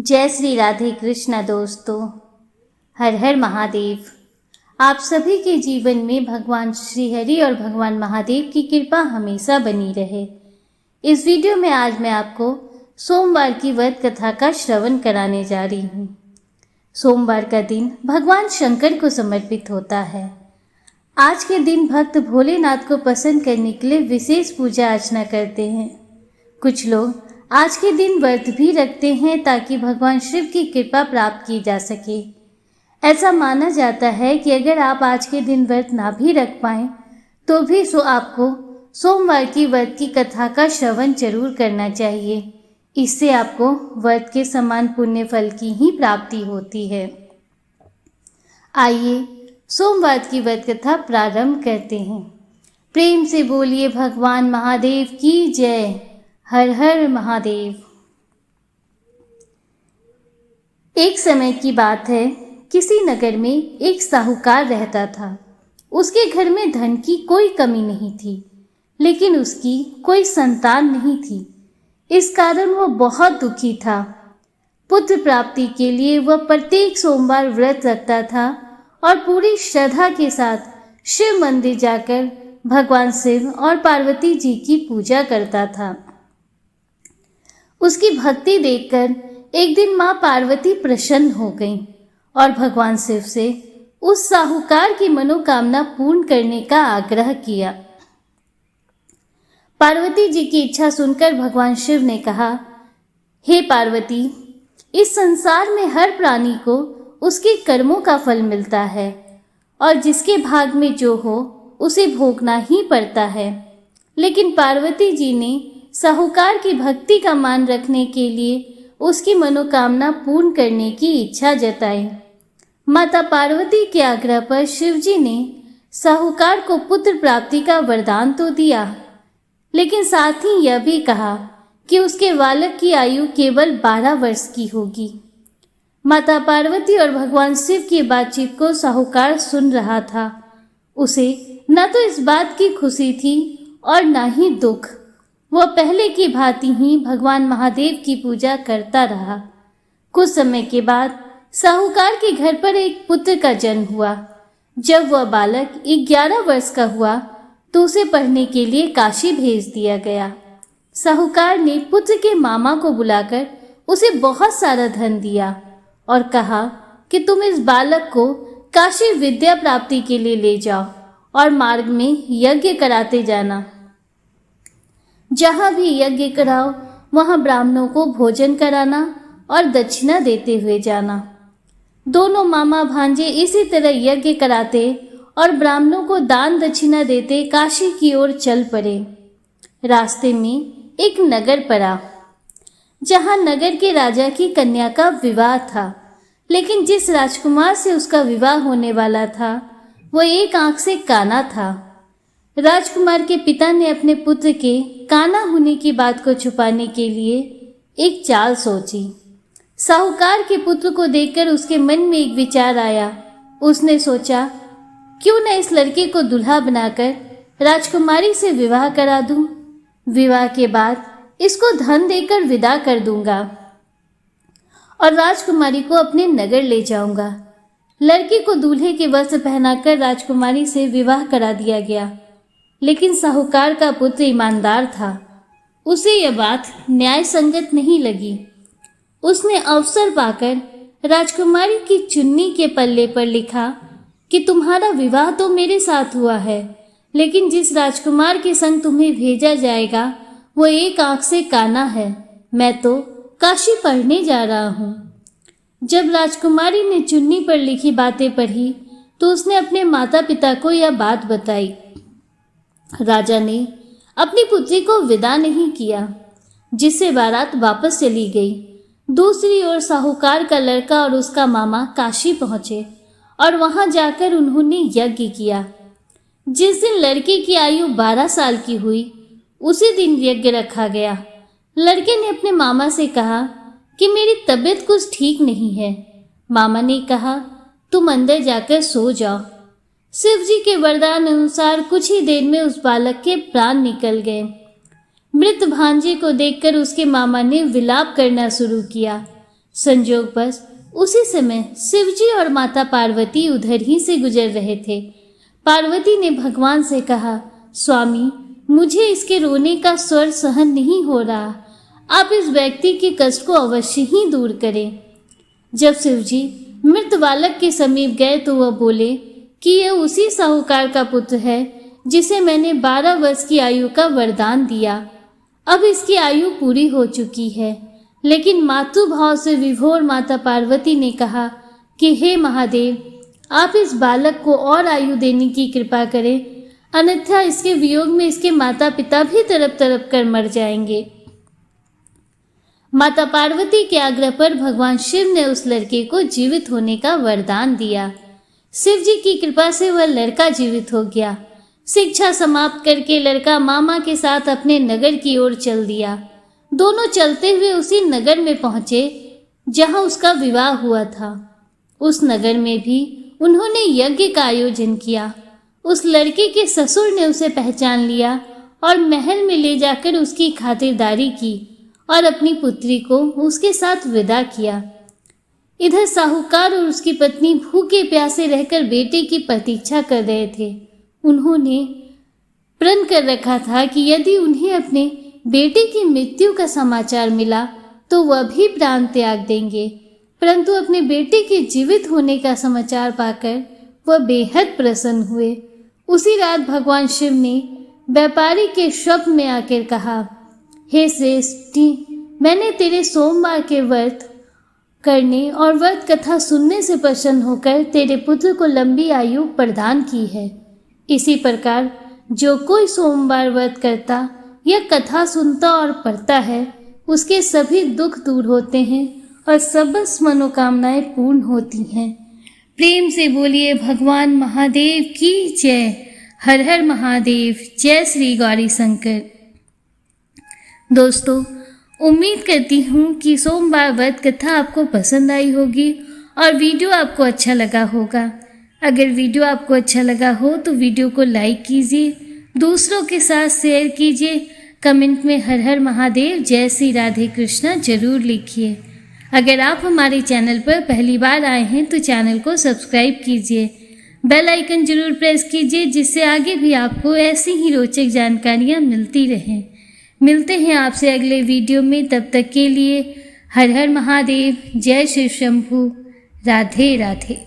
जय श्री राधे कृष्णा दोस्तों। हर हर महादेव। आप सभी के जीवन में भगवान श्री हरि और भगवान महादेव की कृपा हमेशा बनी रहे। इस वीडियो में आज मैं आपको सोमवार की व्रत कथा का श्रवण कराने जा रही हूँ। सोमवार का दिन भगवान शंकर को समर्पित होता है। आज के दिन भक्त भोलेनाथ को प्रसन्न करने के लिए विशेष पूजा अर्चना करते हैं। कुछ लोग आज के दिन व्रत भी रखते हैं ताकि भगवान शिव की कृपा प्राप्त की जा सके। ऐसा माना जाता है कि अगर आप आज के दिन व्रत ना भी रख पाएं तो भी आपको सोमवार की व्रत की कथा का श्रवण जरूर करना चाहिए। इससे आपको व्रत के समान पुण्य फल की ही प्राप्ति होती है। आइए सोमवार की व्रत कथा प्रारंभ करते हैं। प्रेम से बोलिए भगवान महादेव की जय। हर हर महादेव। एक समय की बात है, किसी नगर में एक साहूकार रहता था। उसके घर में धन की कोई कमी नहीं थी, लेकिन उसकी कोई संतान नहीं थी। इस कारण वह बहुत दुखी था। पुत्र प्राप्ति के लिए वह प्रत्येक सोमवार व्रत रखता था और पूरी श्रद्धा के साथ शिव मंदिर जाकर भगवान शिव और पार्वती जी की पूजा करता था। उसकी भक्ति देखकर एक दिन मां पार्वती प्रसन्न हो गईं और भगवान शिव से उस साहूकार की मनोकामना पूर्ण करने का आग्रह किया। पार्वती जी की इच्छा सुनकर भगवान शिव ने कहा, हे पार्वती, इस संसार में हर प्राणी को उसके कर्मों का फल मिलता है और जिसके भाग में जो हो उसे भोगना ही पड़ता है। लेकिन पार्वती जी ने साहूकार की भक्ति का मान रखने के लिए उसकी मनोकामना पूर्ण करने की इच्छा जताई। माता पार्वती के आग्रह पर शिवजी ने साहूकार को पुत्र प्राप्ति का वरदान तो दिया, लेकिन साथ ही यह भी कहा कि उसके बालक की आयु केवल 12 वर्ष की होगी। माता पार्वती और भगवान शिव की बातचीत को साहूकार सुन रहा था। उसे न तो इस बात की खुशी थी और न ही दुख। वह पहले की भांति ही भगवान महादेव की पूजा करता रहा। कुछ समय के बाद साहूकार के घर पर एक पुत्र का जन्म हुआ। जब वह बालक 11 वर्ष का हुआ तो उसे पढ़ने के लिए काशी भेज दिया गया। साहूकार ने पुत्र के मामा को बुलाकर उसे बहुत सारा धन दिया और कहा कि तुम इस बालक को काशी विद्या प्राप्ति के लिए ले जाओ और मार्ग में यज्ञ कराते जाना। जहाँ भी यज्ञ कराओ वहाँ ब्राह्मणों को भोजन कराना और दक्षिणा देते हुए जाना। दोनों मामा भांजे इसी तरह यज्ञ कराते और ब्राह्मणों को दान दक्षिणा देते काशी की ओर चल पड़े। रास्ते में एक नगर पड़ा, जहाँ नगर के राजा की कन्या का विवाह था। लेकिन जिस राजकुमार से उसका विवाह होने वाला था वो एक आंख से काना था। राजकुमार के पिता ने अपने पुत्र के काना होने की बात को छुपाने के लिए एक चाल सोची। साहूकार के पुत्र को देखकर उसके मन में एक विचार आया। उसने सोचा, क्यों न इस लड़के को दूल्हा बनाकर राजकुमारी से विवाह करा दूं। विवाह के बाद इसको धन देकर विदा कर दूंगा और राजकुमारी को अपने नगर ले जाऊंगा। लड़के को दूल्हे के वस्त्र पहनाकर राजकुमारी से विवाह करा दिया गया। लेकिन साहूकार का पुत्र ईमानदार था। उसे यह बात न्याय संगत नहीं लगी। उसने अवसर पाकर राजकुमारी की चुन्नी के पल्ले पर लिखा कि तुम्हारा विवाह तो मेरे साथ हुआ है, लेकिन जिस राजकुमार के संग तुम्हें भेजा जाएगा वो एक आंख से काना है। मैं तो काशी पढ़ने जा रहा हूँ। जब राजकुमारी ने चुन्नी पर लिखी बातें पढ़ी तो उसने अपने माता पिता को यह बात बताई। राजा ने अपनी पुत्री को विदा नहीं किया, जिससे बारात वापस चली गई। दूसरी ओर साहूकार का लड़का और उसका मामा काशी पहुंचे और वहां जाकर उन्होंने यज्ञ किया। जिस दिन लड़के की आयु 12 साल की हुई उसी दिन यज्ञ रखा गया। लड़के ने अपने मामा से कहा कि मेरी तबीयत कुछ ठीक नहीं है। मामा ने कहा, तुम अंदर जाकर सो जाओ। शिव जी के वरदान अनुसार कुछ ही देर में उस बालक के प्राण निकल गए। मृत भांजे को देखकर उसके मामा ने विलाप करना शुरू किया। संयोगवश उसी समय शिवजी और माता पार्वती उधर ही से गुजर रहे थे। पार्वती ने भगवान से कहा, स्वामी, मुझे इसके रोने का स्वर सहन नहीं हो रहा, आप इस व्यक्ति के कष्ट को अवश्य ही दूर करें। जब शिवजी मृत बालक के समीप गए तो वह बोले कि यह उसी साहूकार का पुत्र है जिसे मैंने 12 वर्ष की आयु का वरदान दिया। अब इसकी आयु पूरी हो चुकी है। लेकिन मातृभाव से विभोर माता पार्वती ने कहा कि हे महादेव, आप इस बालक को और आयु देने की कृपा करें, अन्यथा इसके वियोग में इसके माता पिता भी तड़प तड़प कर मर जाएंगे। माता पार्वती के आग्रह पर भगवान शिव ने उस लड़के को जीवित होने का वरदान दिया। शिव जी की कृपा से वह लड़का जीवित हो गया। शिक्षा समाप्त करके लड़का मामा के साथ अपने नगर की ओर चल दिया। दोनों चलते हुए उसी नगर में पहुंचे जहां उसका विवाह हुआ था। उस नगर में भी उन्होंने यज्ञ का आयोजन किया। उस लड़के के ससुर ने उसे पहचान लिया और महल में ले जाकर उसकी खातिरदारी की और अपनी पुत्री को उसके साथ विदा किया। इधर साहूकार और उसकी पत्नी भूखे प्यासे रहकर बेटे की प्रतीक्षा कर रहे थे। उन्होंने प्रण कर रखा था कि यदि उन्हें अपने बेटे की मृत्यु का समाचार मिला तो वह भी प्राण त्याग देंगे, परंतु अपने बेटे के जीवित होने का समाचार पाकर वह बेहद प्रसन्न हुए। उसी रात भगवान शिव ने व्यापारी के स्वप्न में आकर कहा, हे श्रेष्ठी, मैंने तेरे सोमवार के व्रत करने और व्रत कथा सुनने से प्रसन्न होकर तेरे पुत्र को लंबी आयु प्रदान की है। इसी प्रकार जो कोई सोमवार व्रत करता या कथा सुनता और पढ़ता है, उसके सभी दुख दूर होते हैं और समस्त मनोकामनाएं पूर्ण होती हैं। प्रेम से बोलिए भगवान महादेव की जय। हर हर महादेव। जय श्री गौरी शंकर। दोस्तों, उम्मीद करती हूँ कि सोमवार व्रत कथा आपको पसंद आई होगी और वीडियो आपको अच्छा लगा होगा। अगर वीडियो आपको अच्छा लगा हो तो वीडियो को लाइक कीजिए, दूसरों के साथ शेयर कीजिए, कमेंट में हर हर महादेव जय श्री राधे कृष्णा जरूर लिखिए। अगर आप हमारे चैनल पर पहली बार आए हैं तो चैनल को सब्सक्राइब कीजिए, बेल आइकन जरूर प्रेस कीजिए, जिससे आगे भी आपको ऐसी ही रोचक जानकारियाँ मिलती रहें। मिलते हैं आपसे अगले वीडियो में, तब तक के लिए हर हर महादेव। जय शिव शंभू। राधे राधे।